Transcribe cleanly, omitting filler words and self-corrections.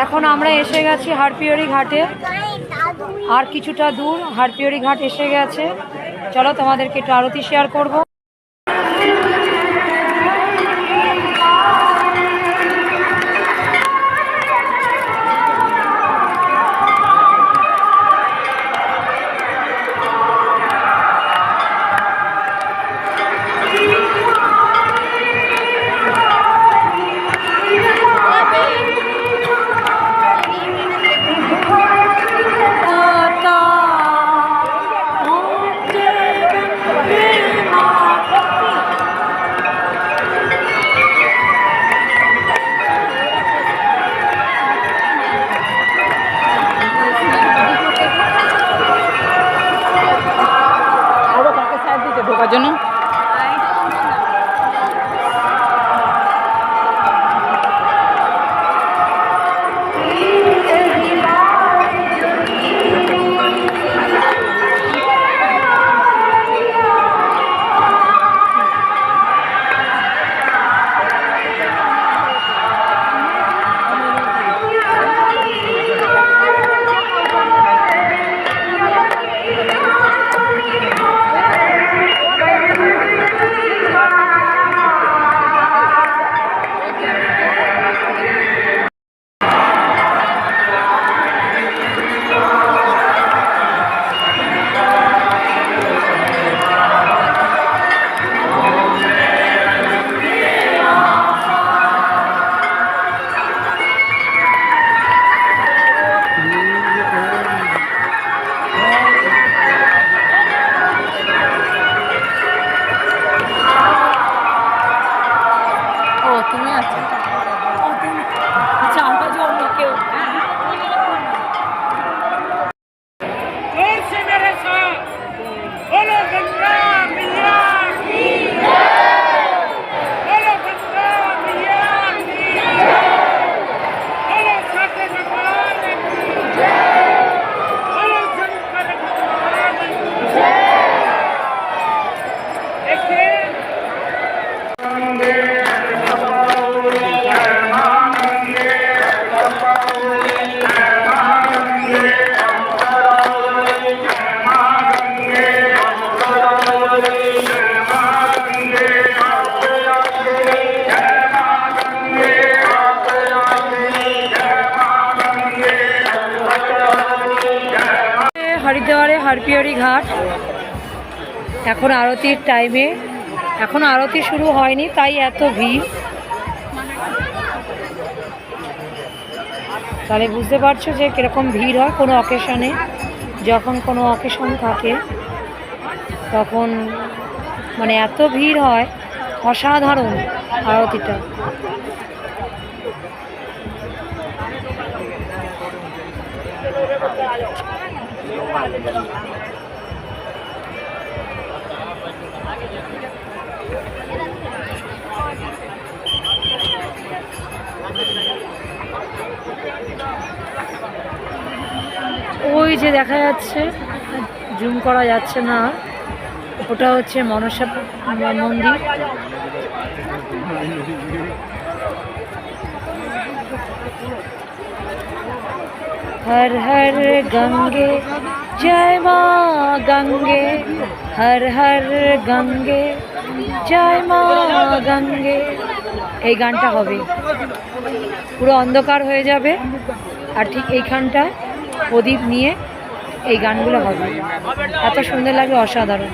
এখন আমরা এসে গেছি হারপিওরি ঘাটে, আর কিছুটা দূর হারপিওরি ঘাট এসে গেছে। চলো তোমাদেরকে একটু আরতি শেয়ার করবো। ঢোকার জন্য তুমি আছো। আচ্ছা আমরা যে অন্য কেউ হরিদ্বারে হারপিওরি ঘাট। এখন আরতির টাইমে, এখন আরতি শুরু হয়নি তাই এত ভিড়। তাহলে বুঝতে পারছো যে কীরকম ভিড় হয় কোনো অকেশনে। যখন কোনো অকেশন থাকে তখন মানে এত ভিড় হয়, অসাধারণ আরতিটা। ওই যে দেখা যাচ্ছে, জুম করা যাচ্ছে না, ওটা হচ্ছে মনসা মন্দির। हर हर गंगे जय माँ गंगे, हर हर गंगे जय माँ गंगे। এই গানটা হবে, পুরো অন্ধকার হয়ে যাবে আর ঠিক এইখানটা প্রদীপ নিয়ে এই গানগুলো হবে। এত সুন্দর লাগে, অসাধারণ।